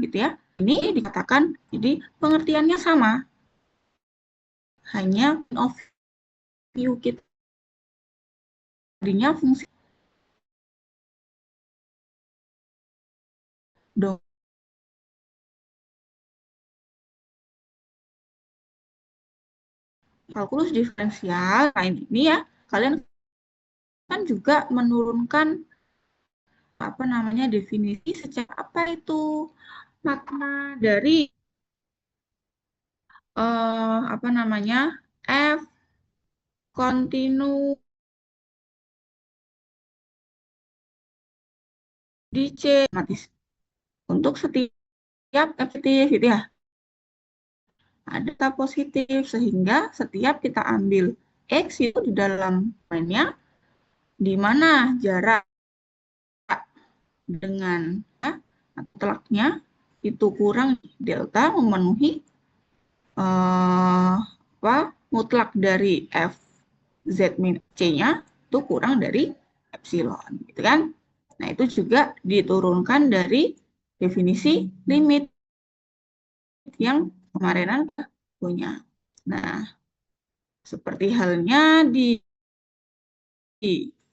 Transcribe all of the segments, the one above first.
gitu ya. Ini dikatakan jadi pengertiannya sama. Hanya of view kita tadinya fungsi dong. Kalkulus diferensial, nah ini ya, kalian kan juga menurunkan apa namanya definisi secara apa itu makna dari apa namanya F kontinu di C untuk setiap efektif gitu ya. Ada data positif sehingga setiap kita ambil X itu di dalam poinnya di mana jarak dengan ya, telaknya itu kurang delta memenuhi apa mutlak dari F Z min C-nya itu kurang dari epsilon gitu kan. Nah, itu juga diturunkan dari definisi limit yang kemarinan punya. Nah, seperti halnya di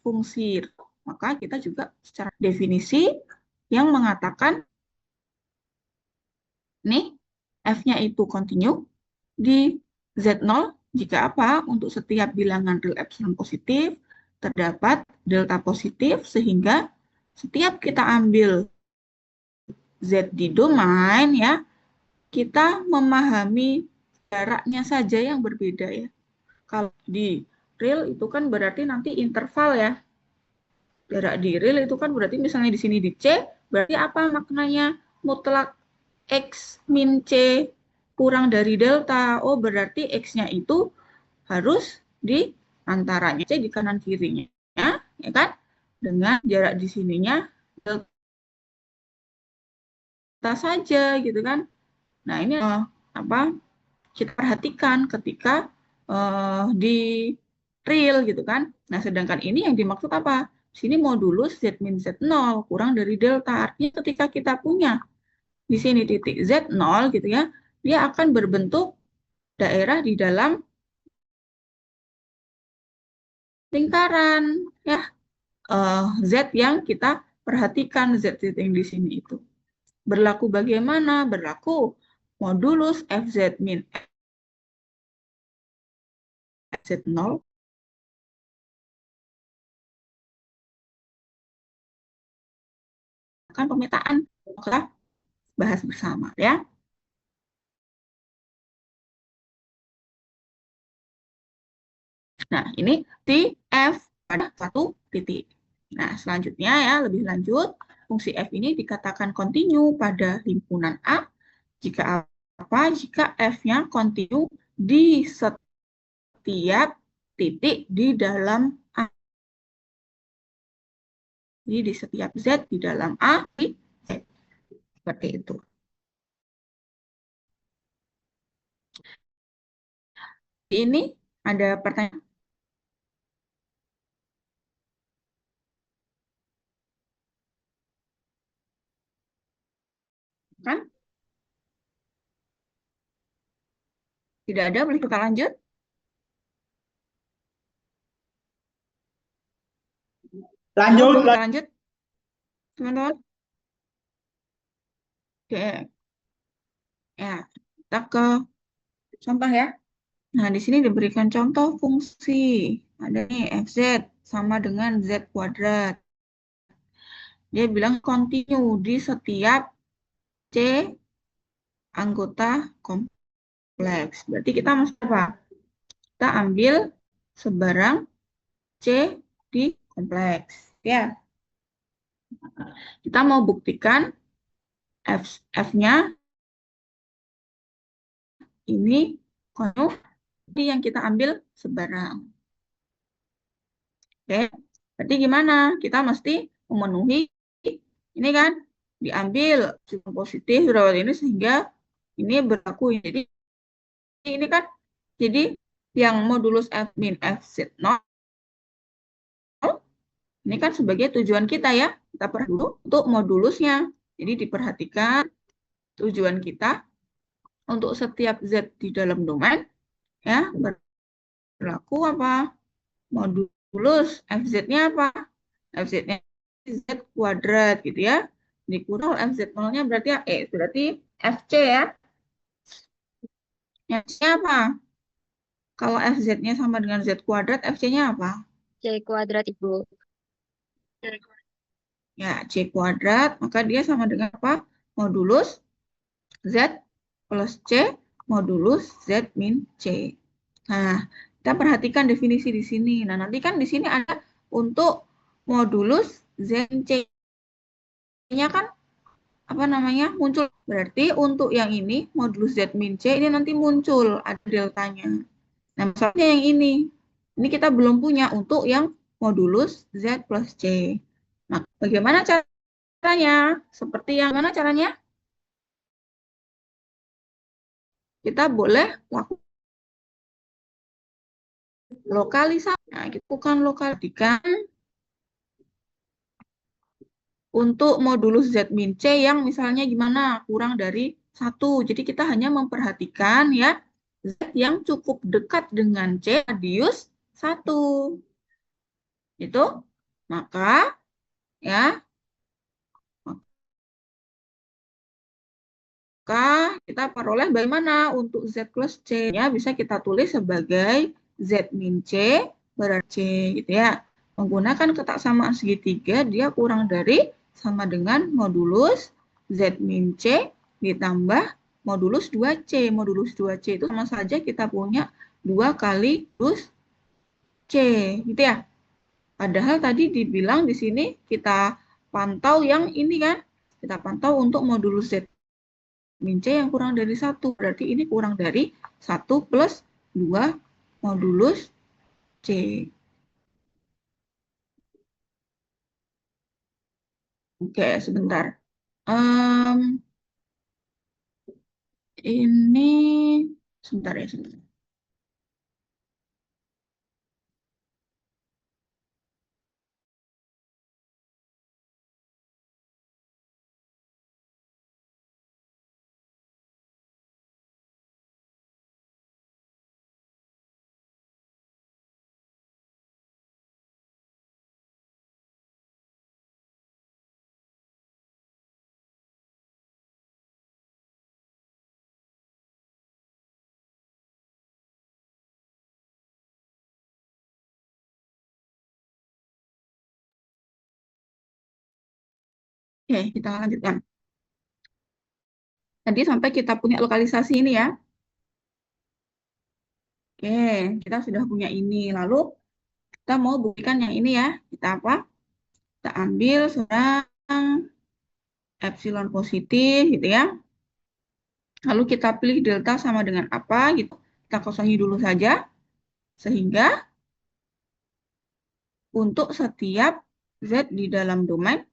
fungsi, maka kita juga secara definisi yang mengatakan nih F-nya itu kontinu di Z0 jika apa? Untuk setiap bilangan real epsilon positif terdapat delta positif sehingga setiap kita ambil Z di domain ya, kita memahami jaraknya saja yang berbeda ya. Kalau di real itu kan berarti nanti interval ya. Jarak di real itu kan berarti misalnya di sini di C, berarti apa maknanya mutlak X min C kurang dari delta. Oh, berarti X-nya itu harus di antaranya C di kanan kirinya. Ya kan? Dengan jarak di sininya delta saja gitu kan. Nah, ini apa kita perhatikan ketika di real gitu kan. Nah, sedangkan ini yang dimaksud apa? Sini modulus Z min Z0 kurang dari delta. Artinya ketika kita punya di sini titik Z0 gitu ya, dia akan berbentuk daerah di dalam lingkaran ya. Z yang kita perhatikan Z yang di sini itu. Berlaku bagaimana? Berlaku modulus FZ min Z0 kan pemetaan. Kita bahas bersama ya. Nah, ini F pada satu titik. Nah, selanjutnya ya, lebih lanjut, fungsi F ini dikatakan kontinu pada himpunan A jika apa? Jika F-nya kontinu di setiap titik di dalam A. Jadi di setiap Z di dalam A, Z. Seperti itu. Ini ada pertanyaan. Kan? Tidak ada, boleh kita lanjut? Lanjut. Boleh kita lanjut? Teman-teman? Oke. Ya, kita ke contoh ya. Nah, di sini diberikan contoh fungsi. Ada nih FZ sama dengan Z kuadrat. Dia bilang kontinu di setiap C anggota kompleks. Berarti kita mesti apa? Kita ambil sebarang C di kompleks. Ya. Kita mau buktikan F-nya ini kontinu yang kita ambil sebarang. Oke, berarti gimana? Kita mesti memenuhi ini kan diambil positif berapa ini sehingga ini berlaku. Jadi ini kan jadi yang modulus F min F Z0 ini kan sebagai tujuan kita ya. Kita perlu untuk modulusnya. Jadi diperhatikan Tujuan kita untuk setiap Z di dalam domain ya berlaku apa? Modulus FZ-nya apa? FZ-nya Z kuadrat gitu ya. Dikurang FZ0-nya berarti berarti FC ya. FC-nya apa? Kalau FZ-nya sama dengan Z kuadrat, FC-nya apa? C kuadrat, Ibu. Ya, C kuadrat, maka dia sama dengan apa? Modulus Z plus C modulus Z min C. Nah, kita perhatikan definisi di sini. Nah, nanti kan di sini ada untuk modulus Z min C-nya kan apa namanya? Muncul. Berarti untuk yang ini modulus Z min C ini nanti muncul ada deltanya. Nah, masalahnya yang ini. Ini kita belum punya untuk yang modulus Z plus C. Nah, bagaimana caranya? Seperti yang mana caranya? Kita boleh lakukan lokalisasi. Nah, kita bukan lokalisasikan untuk modulus Z min C yang misalnya gimana? Kurang dari 1. Jadi kita hanya memperhatikan ya Z yang cukup dekat dengan C radius 1. Itu maka ya maka kita peroleh bagaimana untuk Z plus C-nya bisa kita tulis sebagai Z min C berarti C gitu ya. Menggunakan ketaksamaan segitiga dia kurang dari sama dengan modulus Z min C ditambah modulus 2C. Modulus 2C itu sama saja kita punya 2 kali modulus C gitu ya. Padahal tadi dibilang di sini kita pantau yang ini kan. Kita pantau untuk modulus Z min C yang kurang dari 1. Berarti ini kurang dari 1 plus 2 modulus C. Oke, sebentar. Ini sebentar ya, sebentar. Oke, kita lanjutkan. Tadi sampai kita punya lokalisasi ini ya. Oke, kita sudah punya ini. Lalu kita mau buktikan yang ini ya. Kita apa? Kita ambil seorang epsilon positif gitu ya. Lalu kita pilih delta sama dengan apa gitu. Kita kosongi dulu saja. Sehingga untuk setiap Z di dalam domain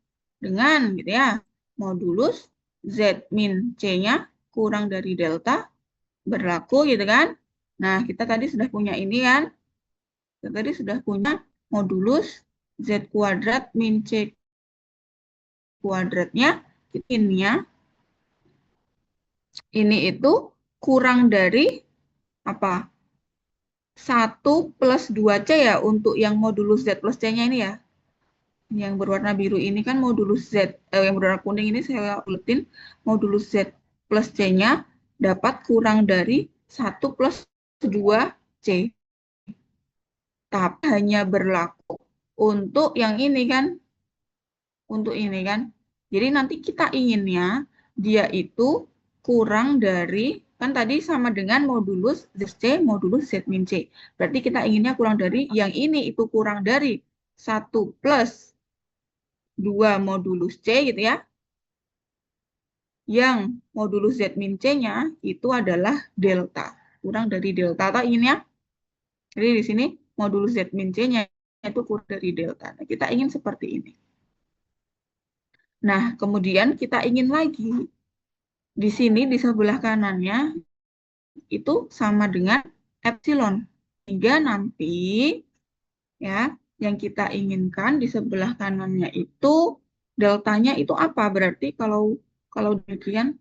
dengan gitu ya. Modulus Z min C-nya kurang dari delta berlaku gitu kan. Nah, kita tadi sudah punya ini kan. Kita tadi sudah punya modulus Z kuadrat min C kuadratnya. Ini itu kurang dari apa? 1 plus 2C ya untuk yang modulus Z plus C-nya ini ya. Yang berwarna biru ini kan modulus Z, yang berwarna kuning ini saya uletin modulus Z plus C-nya dapat kurang dari 1 plus 2C. Tapi hanya berlaku untuk yang ini kan. Untuk ini kan. Jadi nanti kita inginnya dia itu kurang dari, kan tadi sama dengan modulus ZC, modulus Z min C. Berarti kita inginnya kurang dari, yang ini itu kurang dari 1 plus 2 modulus C gitu ya. Yang modulus Z min C-nya itu adalah delta. Kurang dari delta. Atau inginnya, jadi di sini modulus Z min C-nya itu kurang dari delta. Nah, kita ingin seperti ini. Nah, kemudian kita ingin lagi di sini di sebelah kanannya itu sama dengan epsilon. Sehingga nanti ya yang kita inginkan di sebelah kanannya itu deltanya itu apa? Berarti kalau demikian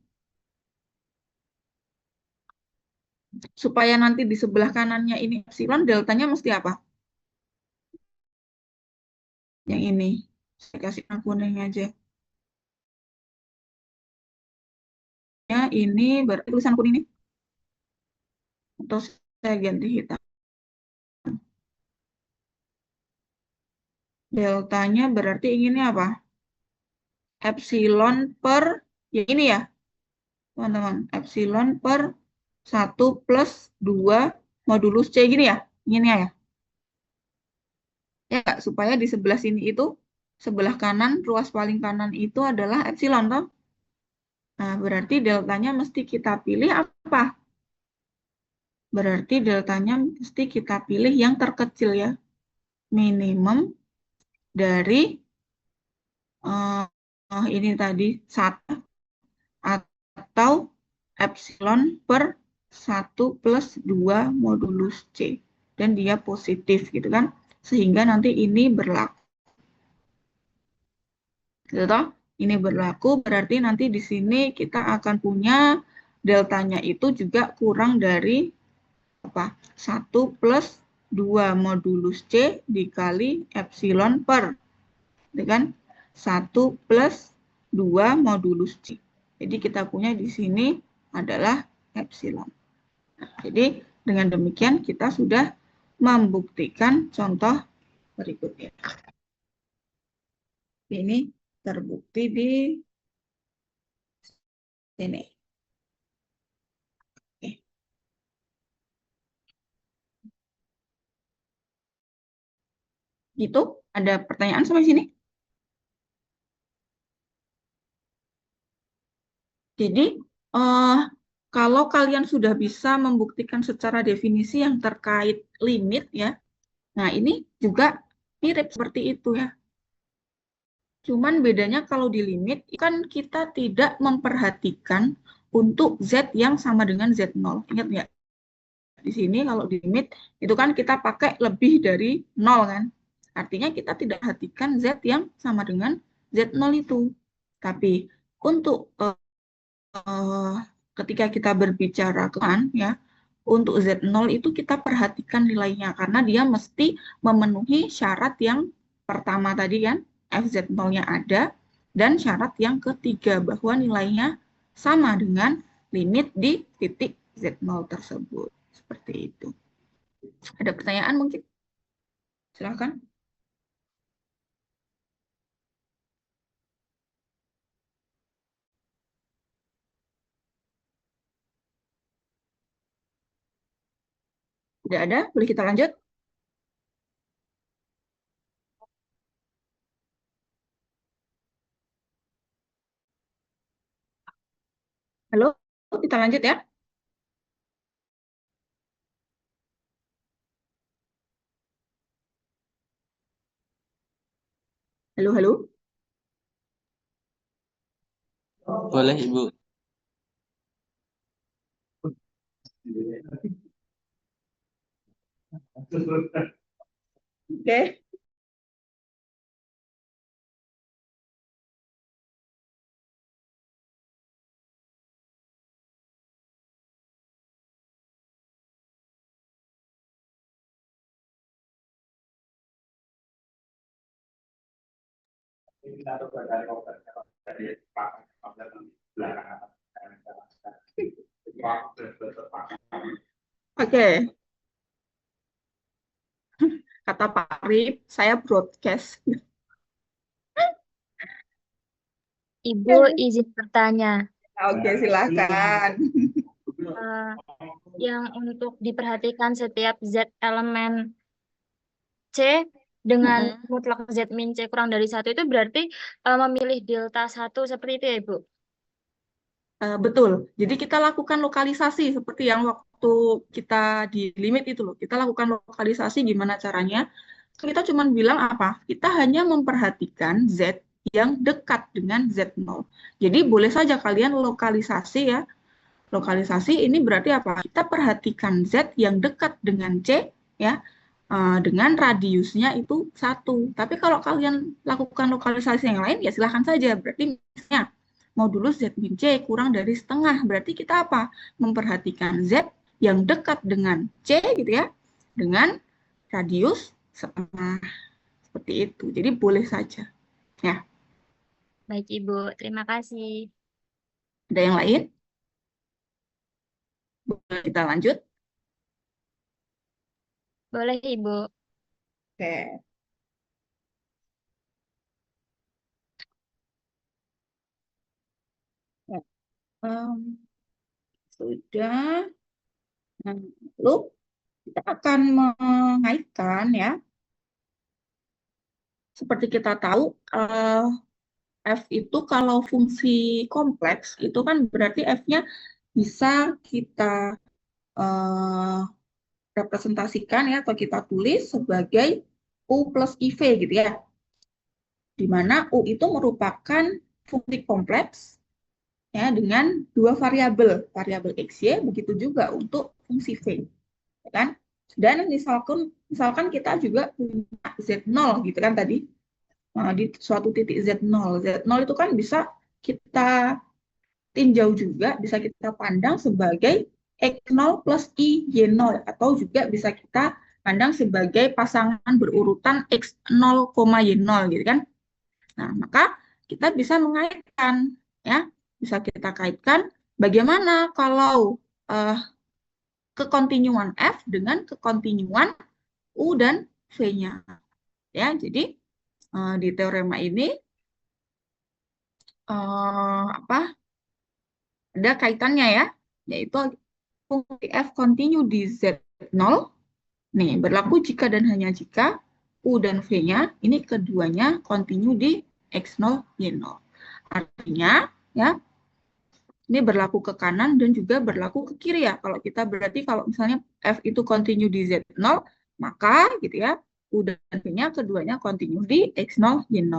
supaya nanti di sebelah kanannya ini epsilon, deltanya mesti apa? Yang ini. Saya kasih kuning aja. Ya, ini berarti tulisan kuning ini. Atau saya ganti hitam. Deltanya berarti inginnya apa? Epsilon per, ya ini ya, teman-teman. Epsilon per 1 plus 2 modulus C gini ya. Inginnya ya. Ya, Kak, supaya di sebelah sini itu, sebelah kanan, ruas paling kanan itu adalah epsilon, toh. Nah, berarti deltanya mesti kita pilih apa? Berarti deltanya mesti kita pilih yang terkecil ya. Minimum dari ini tadi 1 atau epsilon per 1 plus 2 modulus C. Dan dia positif gitu kan. Sehingga nanti ini berlaku. Gitu toh? Ini berlaku berarti nanti di sini kita akan punya deltanya itu juga kurang dari apa? 1 plus 2 modulus C dikali epsilon per, gitu kan? 1 plus 2 modulus C. Jadi kita punya di sini adalah epsilon. Jadi dengan demikian kita sudah membuktikan contoh berikutnya. Ini terbukti di sini. Oke. Gitu, ada pertanyaan sampai sini? Jadi, kalau kalian sudah bisa membuktikan secara definisi yang terkait limit ya, nah ini juga mirip seperti itu ya. Cuman bedanya kalau di limit, kan kita tidak memperhatikan untuk Z yang sama dengan Z0. Ingat nggak? Di sini kalau di limit, itu kan kita pakai lebih dari 0 kan. Artinya kita tidak perhatikan Z yang sama dengan Z0 itu. Tapi untuk ketika kita berbicara kan ya, untuk Z0 itu kita perhatikan nilainya karena dia mesti memenuhi syarat yang pertama tadi kan, FZ0-nya ada, dan syarat yang ketiga bahwa nilainya sama dengan limit di titik Z0 tersebut. Seperti itu. Ada pertanyaan mungkin? Silahkan. Tidak ada? Boleh kita lanjut? Halo? Kita lanjut ya? Halo, halo? Boleh, Ibu. Oke. Oke. Kata Pak Arif, saya broadcast. Ibu izin bertanya, Oke, silakan. yang untuk diperhatikan setiap Z elemen C dengan mutlak Z min C kurang dari 1 itu berarti memilih delta 1 seperti itu ya, Ibu? Betul. Jadi kita lakukan lokalisasi seperti yang waktu kita di limit itu loh. Kita lakukan lokalisasi gimana caranya. Kita cuma bilang apa? Kita hanya memperhatikan Z yang dekat dengan Z0. Jadi boleh saja kalian lokalisasi ya. Lokalisasi ini berarti apa? Kita perhatikan Z yang dekat dengan C ya. Dengan radiusnya itu 1. Tapi kalau kalian lakukan lokalisasi yang lain, ya silahkan saja. Berarti misalnya modulus Z min C kurang dari setengah. Berarti kita apa? Memperhatikan Z yang dekat dengan C gitu ya, dengan radius setengah. Seperti itu. Jadi boleh saja. Ya, Baik, Ibu. Terima kasih. ada yang lain? Boleh kita lanjut? Boleh, Ibu. Oke. Ya, sudah. Nah, lalu kita akan mengaitkan ya. Seperti kita tahu, F itu kalau fungsi kompleks, itu kan berarti F-nya bisa kita representasikan ya, atau kita tulis sebagai U plus IV gitu ya. Di mana U itu merupakan fungsi kompleks ya dengan dua variabel, variabel X, Y, begitu juga untuk fungsi V. Ya kan? Dan misalkan kita juga punya Z0 gitu kan tadi, di suatu titik Z0. Z0 itu kan bisa kita tinjau juga, bisa kita pandang sebagai X0 plus I Y0, atau juga bisa kita pandang sebagai pasangan berurutan X0, Y0 gitu kan. Nah, maka kita bisa mengaitkan ya, bisa kita kaitkan bagaimana kalau kekontinuan F dengan kekontinuan U dan V-nya. Ya, jadi di teorema ini ada kaitannya ya, yaitu fungsi F kontinu di Z0 nih berlaku jika dan hanya jika U dan V-nya ini keduanya kontinu di X0, Y0. Artinya ya, ini berlaku ke kanan dan juga berlaku ke kiri ya. Kalau kita berarti kalau misalnya F itu kontinu di Z0, maka gitu ya, U dan V-nya keduanya kontinu di X0, Y0.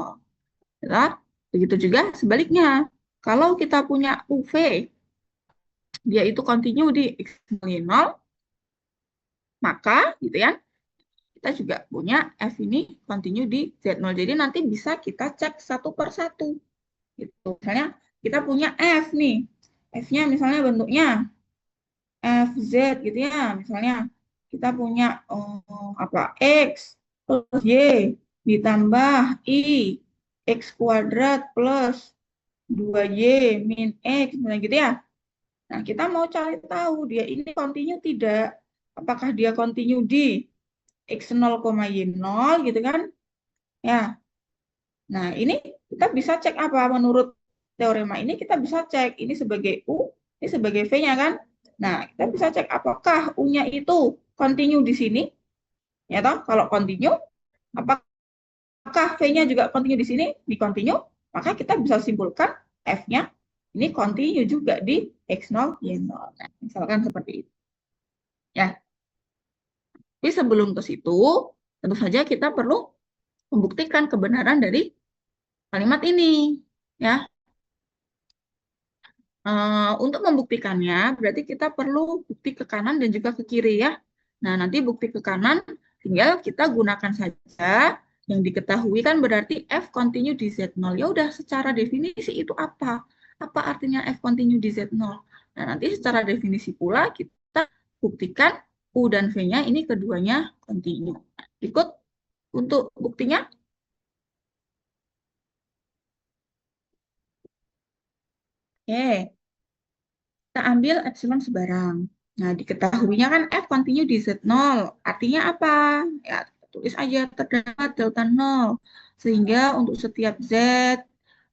Ya, begitu juga sebaliknya. Kalau kita punya UV, dia itu kontinu di X0, Y0, maka gitu ya, kita juga punya F ini kontinu di Z0. Jadi nanti bisa kita cek satu per satu. Gitu. Misalnya kita punya F nih. F-nya misalnya bentuknya FZ gitu ya. Misalnya kita punya X plus Y ditambah I X kuadrat plus 2Y min X. Misalnya gitu ya. Nah, kita mau cari tahu dia ini kontinu tidak. Apakah dia kontinu di X0, Y0 gitu kan? Ya. Nah, ini kita bisa cek apa? Menurut teorema ini kita bisa cek ini sebagai U, ini sebagai V-nya kan? Nah, kita bisa cek apakah U-nya itu kontinu di sini? Ya toh, kalau kontinu, apakah V-nya juga kontinu di sini? Di kontinu, maka kita bisa simpulkan F-nya ini kontinu juga di X0, Y0. Nah, misalkan seperti itu. Ya. Tapi sebelum ke situ, tentu saja kita perlu membuktikan kebenaran dari kalimat ini. Ya, untuk membuktikannya, berarti kita perlu bukti ke kanan dan juga ke kiri ya. Nah, nanti bukti ke kanan tinggal kita gunakan saja yang diketahui kan berarti F kontinu di Z0. Ya udah, secara definisi itu apa? Apa artinya F kontinu di Z0? Nah, nanti secara definisi pula kita buktikan U dan V-nya ini keduanya kontinu. Ikut untuk buktinya. Oke. Kita ambil epsilon sebarang. Nah, diketahuinya kan F kontinu di Z0. Artinya apa? Ya, tulis aja terdapat delta 0. Sehingga untuk setiap Z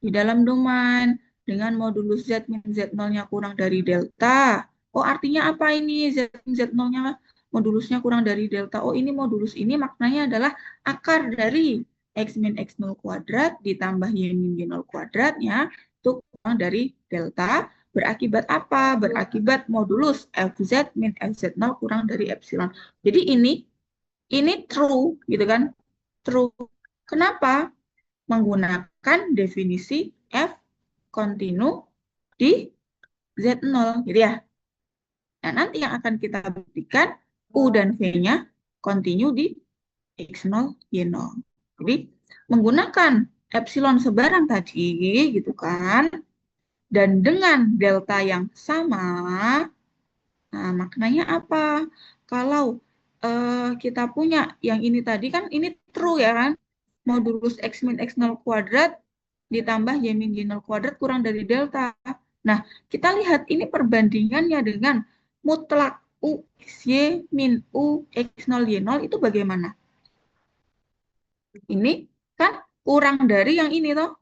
di dalam domain dengan modulus Z min Z0-nya kurang dari delta. Oh, artinya apa ini? Z min Z0-nya modulusnya kurang dari delta. Oh, ini modulus ini maknanya adalah akar dari X min X0 kuadrat ditambah Y min Y0 kuadratnya itu kurang dari delta. Berakibat apa? Berakibat modulus Fz min Fz0 kurang dari epsilon. Jadi ini true gitu kan? True. Kenapa? Menggunakan definisi F kontinu di Z0 gitu ya. Nah, nanti yang akan kita buktikan U dan V-nya kontinu di X0, Y0. Jadi menggunakan epsilon sebarang tadi gitu kan, dan dengan delta yang sama, Nah, maknanya apa? Kalau kita punya yang ini tadi kan ini true ya kan? Modulus X min X0 kuadrat ditambah Y min Y0 kuadrat kurang dari delta. Nah, kita lihat ini perbandingannya dengan mutlak U X Y min U X0 Y0 itu bagaimana? Ini kan kurang dari yang ini toh.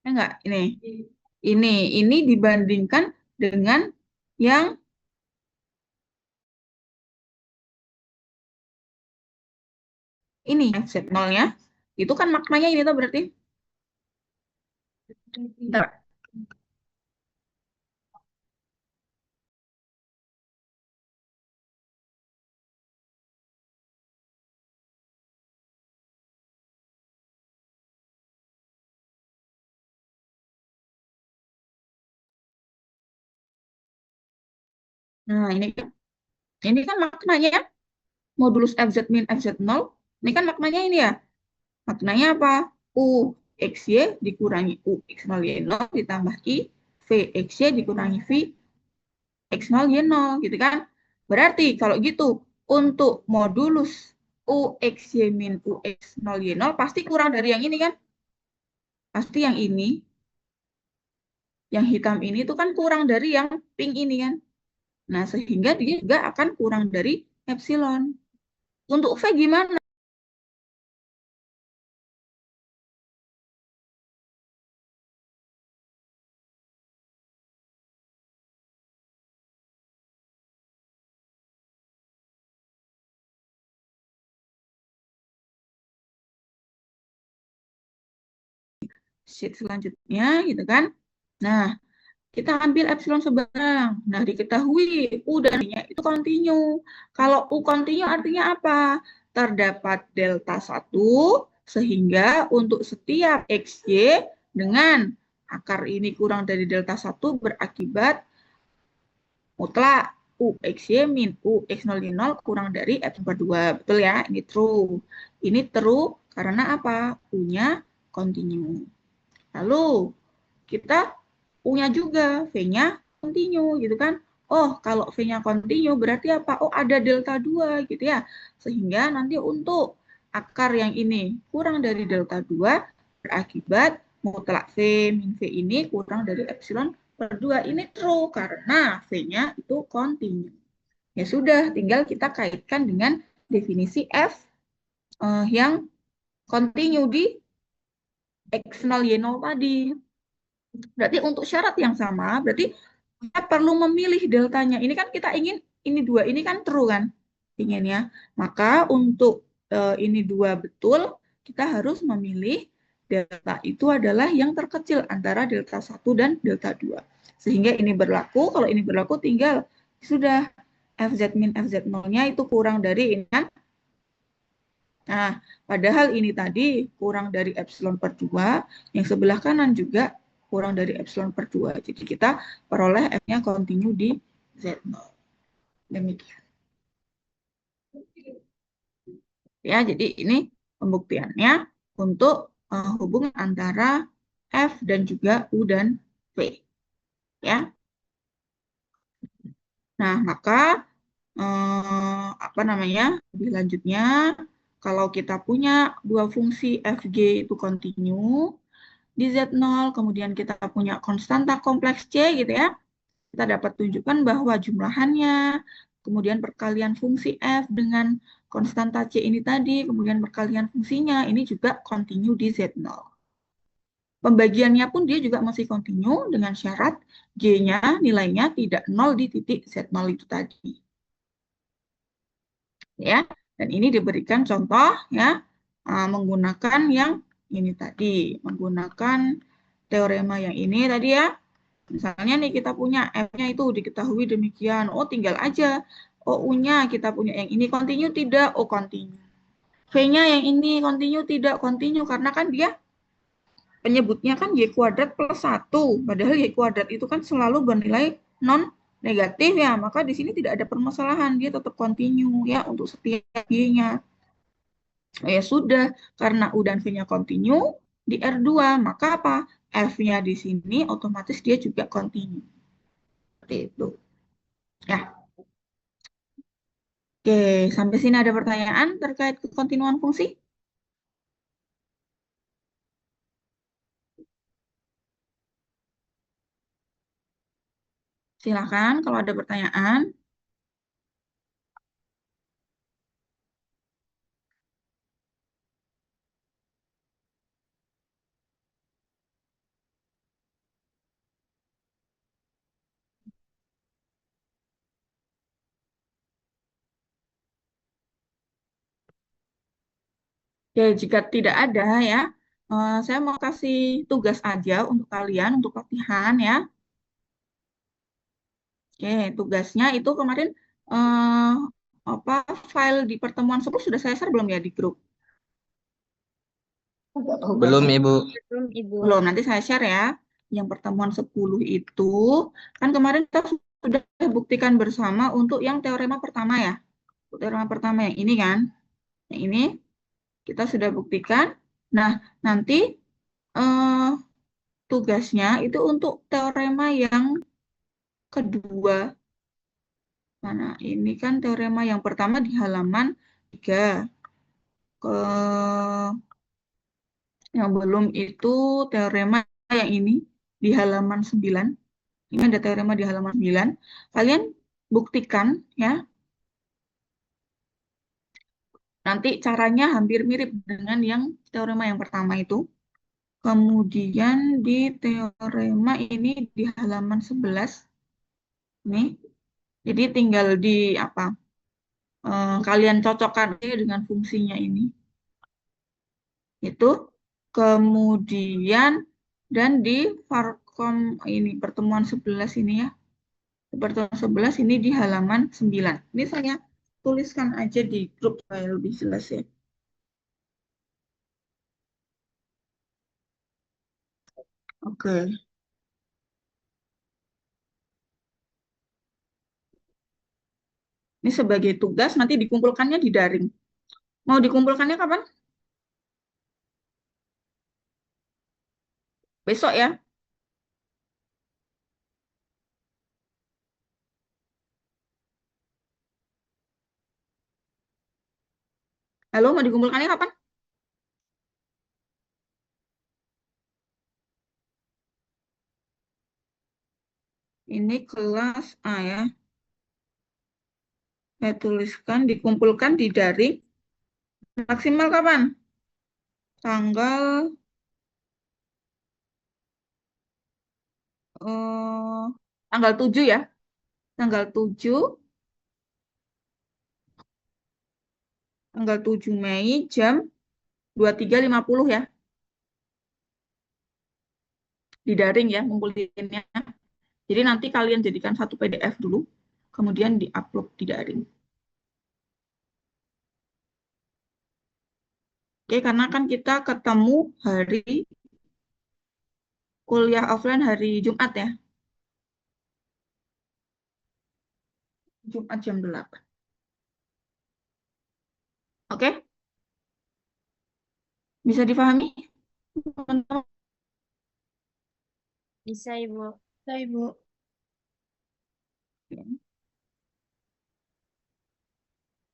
Ya enggak? Ini dibandingkan dengan yang ini Z0-nya. Itu kan maknanya ini tuh berarti. Bentar. Nah, ini kan maknanya ya, modulus FZ min FZ0. Ini kan maknanya ini ya. Maknanya apa? U XY dikurangi U X0 Y0 ditambah I V XY dikurangi V X0 Y0 gitu kan. Berarti kalau gitu untuk modulus U XY min U X0 Y0 pasti kurang dari yang ini kan? Pasti yang ini. Yang hitam ini itu kan kurang dari yang pink ini kan. Nah, sehingga dia juga akan kurang dari epsilon. Untuk V gimana? Sheet selanjutnya gitu kan. Nah, kita ambil epsilon sebarang. Nah, diketahui U dan V-nya itu kontinu. Kalau U kontinu artinya apa? Terdapat delta 1 sehingga untuk setiap XY dengan akar ini kurang dari delta 1 berakibat mutlak U XY min U X0 Y0 kurang dari epsilon per 2. Betul ya? Ini true. Ini true karena apa? U-nya kontinu. Lalu kita U-nya juga, V-nya continue gitu kan. Oh, kalau V-nya continue berarti apa? Oh, ada delta 2 gitu ya. Sehingga nanti untuk akar yang ini kurang dari delta 2 berakibat mutlak V min V ini kurang dari epsilon per 2. Ini true karena V-nya itu continue. Ya sudah, tinggal kita kaitkan dengan definisi F yang continue di X0 Y0 tadi. Berarti untuk syarat yang sama, berarti kita perlu memilih deltanya. Ini kan kita ingin ini dua, ini kan true kan inginnya. Maka untuk ini dua betul, kita harus memilih delta itu adalah yang terkecil antara delta 1 dan delta 2. Sehingga ini berlaku, kalau ini berlaku tinggal sudah FZ min FZ0-nya itu kurang dari ini kan. Nah, padahal ini tadi kurang dari epsilon per 2, yang sebelah kanan juga kurang dari epsilon per 2. Jadi kita peroleh F-nya kontinu di Z0. Demikian. Ya, jadi ini pembuktiannya untuk hubungan antara F dan juga U dan V. Ya. Nah, maka apa namanya? Lebih lanjutnya, kalau kita punya dua fungsi FG itu kontinu, di Z0, kemudian kita punya konstanta kompleks C gitu ya. Kita dapat tunjukkan bahwa jumlahannya, kemudian perkalian fungsi F dengan konstanta C ini tadi, kemudian perkalian fungsinya, ini juga kontinu di Z0. Pembagiannya pun dia juga masih kontinu dengan syarat G-nya nilainya tidak 0 di titik Z0 itu tadi. Ya, dan ini diberikan contoh ya, menggunakan yang ini tadi, menggunakan teorema yang ini tadi ya. Misalnya nih kita punya F-nya itu diketahui demikian. Oh, tinggal aja. Oh, U-nya kita punya yang ini kontinu tidak? Oh, kontinu. V-nya yang ini kontinu tidak? Kontinu karena kan dia penyebutnya kan Y kuadrat plus 1. Padahal Y kuadrat itu kan selalu bernilai non negatif ya. Maka di sini tidak ada permasalahan. Dia tetap kontinu ya untuk setiap Y-nya. Ya sudah, karena U dan V-nya kontinu, di R2, maka apa? F-nya di sini, otomatis dia juga continue. Seperti itu. Ya. Oke, sampai sini ada pertanyaan terkait kekontinuan fungsi? Silakan kalau ada pertanyaan. Oke, jika tidak ada ya, saya mau kasih tugas aja untuk kalian, untuk latihan ya. Oke, tugasnya itu kemarin eh, apa file di pertemuan sebelum sudah saya share belum ya di grup? Belum, Ibu. Belum, Ibu. Belum, nanti saya share ya. Yang pertemuan 10 itu, kan kemarin kita sudah buktikan bersama untuk yang teorema pertama ya. Untuk teorema pertama yang ini kan. Yang ini kita sudah buktikan. Nah, nanti eh, tugasnya itu untuk teorema yang kedua. Mana ini kan teorema yang pertama di halaman 3. Ke yang belum itu teorema yang ini di halaman 9. Ini ada teorema di halaman 9. Kalian buktikan ya. Nanti caranya hampir mirip dengan yang teorema yang pertama itu. Kemudian di teorema ini di halaman 11. Nih. Jadi tinggal di apa? Kalian cocokkan aja dengan fungsinya ini. Itu kemudian dan di Varkom ini pertemuan 11 ini ya. Pertemuan 11 ini di halaman 9. Ini saya tuliskan aja di grup supaya lebih jelas ya. Oke. Ini sebagai tugas nanti dikumpulkannya di daring. Mau dikumpulkannya kapan? Besok ya. Halo, mau dikumpulkannya kapan? Ini kelas A ya. Saya tuliskan dikumpulkan di daring. Maksimal kapan? Tanggal tanggal 7 ya. Tanggal 7 Mei jam 23.50 ya. Di daring ya ngumpulinnya. Jadi nanti kalian jadikan satu PDF dulu, kemudian diupload di daring. Oke, karena kan kita ketemu hari kuliah offline hari Jumat ya. Jumat jam 8. Oke? Bisa difahami? Teman-teman? Bisa, Ibu. Bisa, Ibu.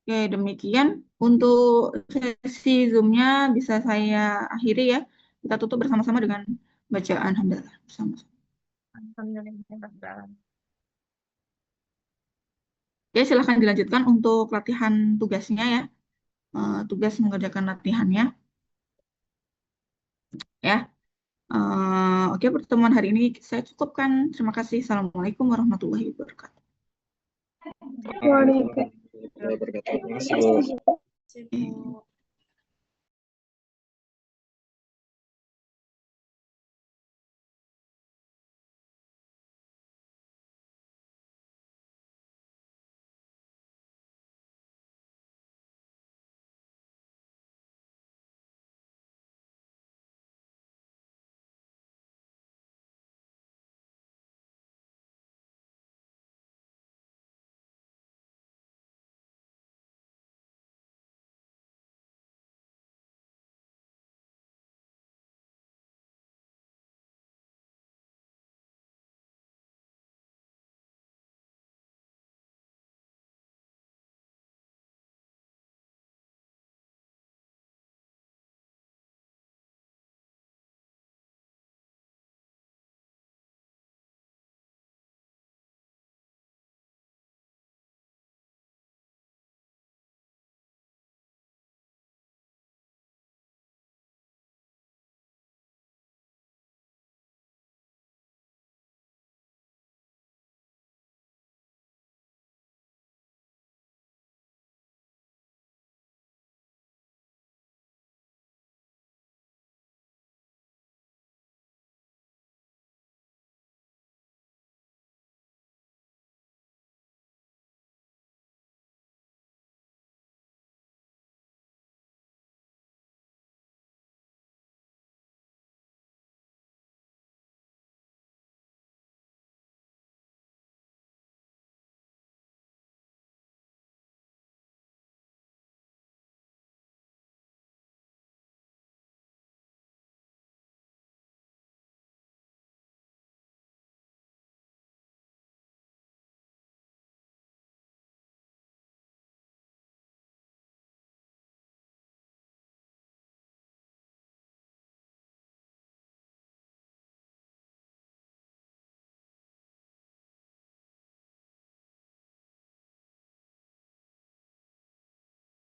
Oke, demikian untuk sesi Zoom-nya bisa saya akhiri ya. Kita tutup bersama-sama dengan bacaan hamdalah bersama-sama. Alhamdulillah. Oke, silahkan dilanjutkan untuk latihan tugasnya ya. Tugas mengerjakan latihannya. Ya. Oke, pertemuan hari ini saya cukupkan. Terima kasih. Assalamualaikum warahmatullahi wabarakatuh. Waalaikumsalam. Terima kasih, Bu. Oke.